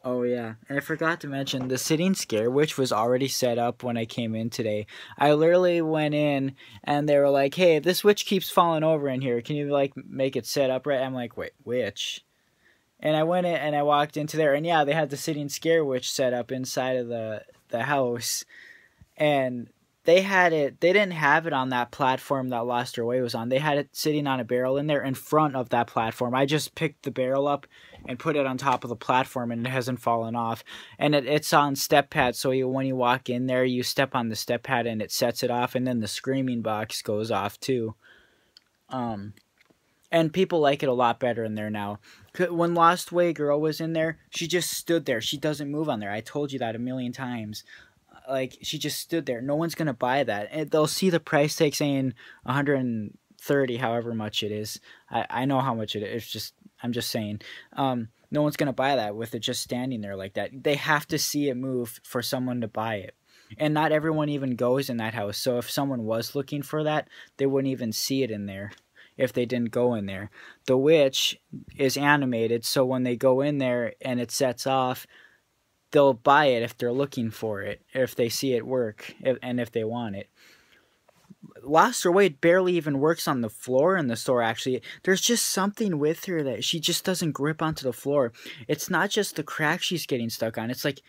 Oh yeah, and I forgot to mention the sitting scare, which was already set up when I came in today. I literally went in and they were like, "Hey, this witch keeps falling over in here. Can you like make it set up right?" I'm like, "Wait, witch?" And I went in and I walked into there, and yeah, they had the sitting scare witch set up inside of the house, and they had it. They didn't have it on that platform that Lost Her Way was on. They had it sitting on a barrel in there in front of that platform. I just picked the barrel up and put it on top of the platform, and it hasn't fallen off. And it's on step pad, so when you walk in there, you step on the step pad and it sets it off, and then the screaming box goes off too. Um, and people like it a lot better in there now. When Lost Way Girl was in there, she just stood there. She doesn't move on there. I told you that a million times. Like, she just stood there. No one's gonna buy that. And they'll see the price tag saying 130, however much it is. I know how much it is. It's just I'm just saying. No one's gonna buy that with it just standing there like that. They have to see it move for someone to buy it. And not everyone even goes in that house. So if someone was looking for that, they wouldn't even see it in there if they didn't go in there. The witch is animated, so when they go in there and it sets off, they'll buy it if they're looking for it, if they see it work, and if they want it. Lost Her Way barely even works on the floor in the store, actually. There's just something with her that she just doesn't grip onto the floor. It's not just the crack she's getting stuck on. It's like,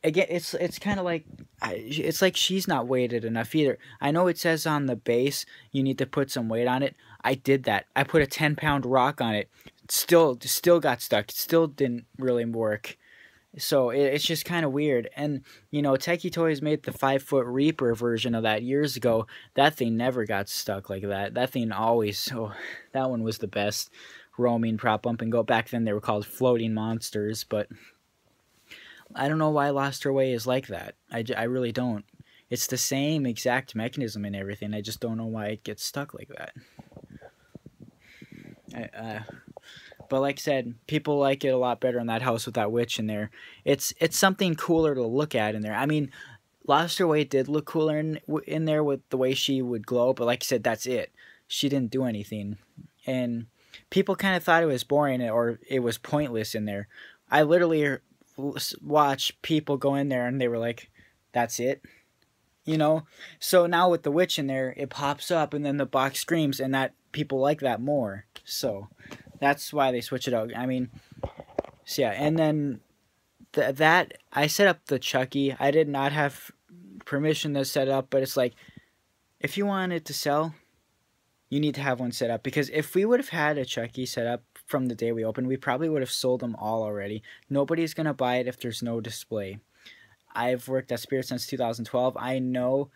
again, it's kind of like, it's like she's not weighted enough either. I know it says on the base you need to put some weight on it. I did that. I put a 10-pound rock on it. Still got stuck. It still didn't really work. So it's just kind of weird. And, Techie Toys made the 5-foot Reaper version of that years ago. That thing never got stuck like that. That thing always, that one was the best roaming prop bump and go. Back then they were called floating monsters, but I don't know why Lost Her Way is like that. I really don't. It's the same exact mechanism and everything. I just don't know why it gets stuck like that. But like I said, people like it a lot better in that house with that witch in there. It's something cooler to look at in there. I mean, Lost Her Way did look cooler in there with the way she would glow, but like I said, that's it. She didn't do anything. And people kind of thought it was boring or it was pointless in there. I literally watch people go in there and they were like, that's it. So now with the witch in there, it pops up and then the box screams, and that people like that more. So that's why they switch it out. I mean, so yeah, and then that I set up the Chucky. I did not have permission to set up, but it's like, if you want it to sell, you need to have one set up, because if we would have had a Chucky set up from the day we opened, we probably would have sold them all already. Nobody's gonna buy it if there's no display. I've worked at Spirit since 2012. I know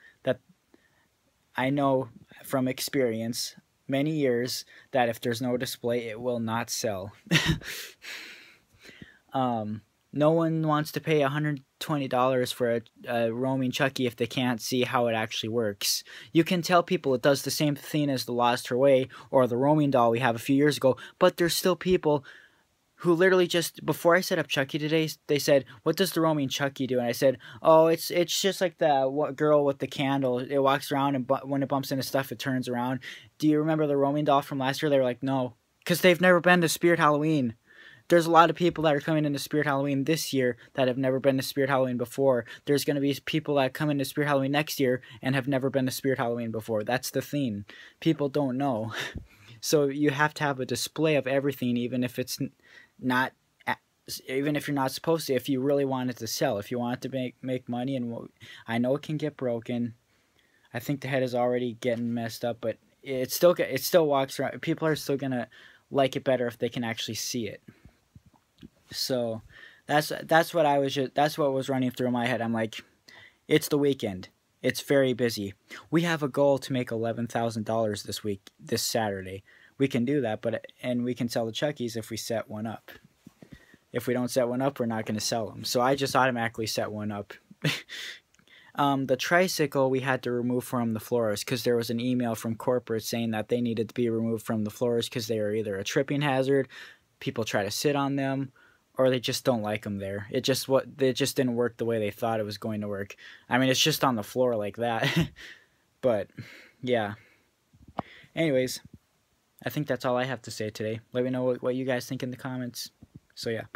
from experience, many years, that if there's no display, it will not sell. No one wants to pay $120 for a roaming Chucky if they can't see how it actually works. You can tell people it does the same thing as the Lost Her Way or the roaming doll we have a few years ago, but there's still people who literally just, before I set up Chucky today, they said, "What does the roaming Chucky do?" And I said, "Oh, it's just like the girl with the candle. It walks around, and when it bumps into stuff, it turns around." Do you remember the roaming doll from last year? They were like, "No," because they've never been to Spirit Halloween. There's a lot of people that are coming into Spirit Halloween this year that have never been to Spirit Halloween before. There's going to be people that come into Spirit Halloween next year and have never been to Spirit Halloween before. That's the thing. People don't know. So you have to have a display of everything, even if it's not, even if you're not supposed to, if you really want it to sell, if you want it to make money. And I know it can get broken. I think the head is already getting messed up, but it still walks around. People are still gonna like it better if they can actually see it. So that's what was running through my head. I'm like, it's the weekend. It's very busy. We have a goal to make $11,000 this Saturday. We can do that, and we can sell the Chuckies if we set one up. If we don't set one up, we're not going to sell them. So I just automatically set one up. The tricycle we had to remove from the floors because there was an email from corporate saying that they needed to be removed from the floors because they are either a tripping hazard, people try to sit on them, or they just don't like them there. It just didn't work the way they thought it was going to work. I mean, it's just on the floor like that. But yeah. Anyways, I think that's all I have to say today. Let me know what you guys think in the comments. So yeah.